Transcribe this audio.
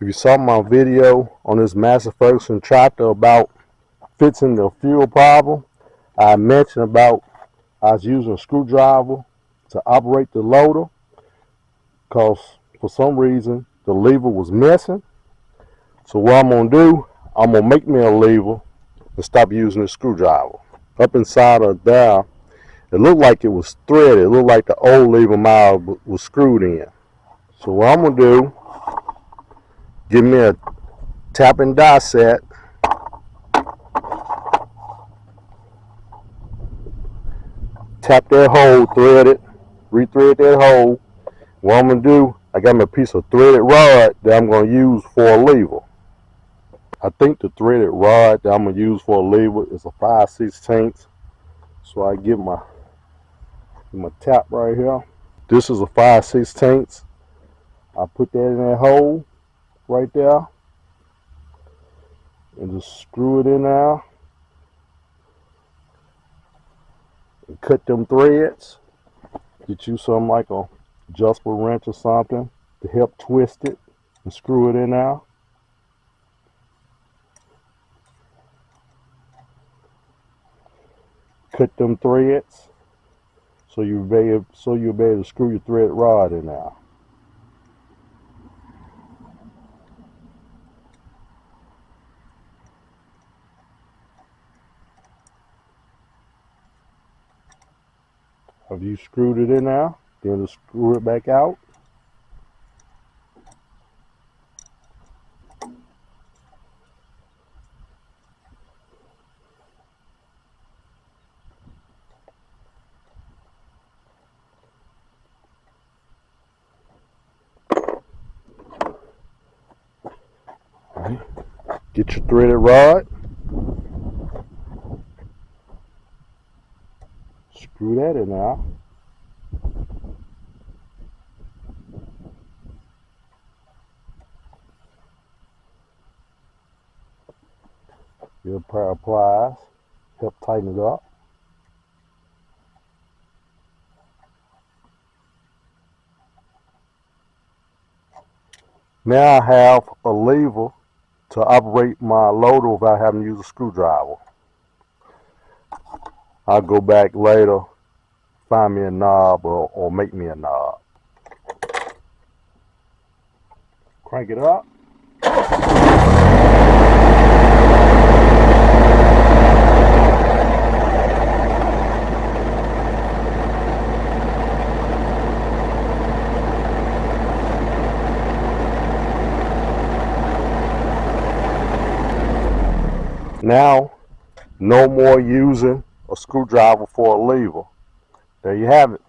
If you saw my video on this Massey Ferguson tractor about fixing the fuel problem, I mentioned about I was using a screwdriver to operate the loader because for some reason the lever was missing. So what I'm going to do, I'm going to make me a lever and stop using the screwdriver. Up inside of there, it looked like it was threaded. It looked like the old lever mile was screwed in. So what I'm going to do, give me a tap and die set. Tap that hole, thread it, rethread that hole. What I'm going to do, I got me a piece of threaded rod that I'm going to use for a lever. I think the threaded rod that I'm going to use for a lever is a 5/16. So I get my tap right here. This is a 5/16. I put that in that hole right there and just screw it in there and cut them threads. Get you something like a adjustable wrench or something to help twist it and screw it in there. Cut them threads so you'll be able to screw your thread rod in there. Have you screwed it in now? Then just screw it back out. Right. Get your threaded rod. Screw that in now. Get a pair of pliers, help tighten it up. Now I have a lever to operate my loader without having to use a screwdriver. I'll go back later, find me a knob or make me a knob. Crank it up. Now, no more using a screwdriver for a lever. There you have it.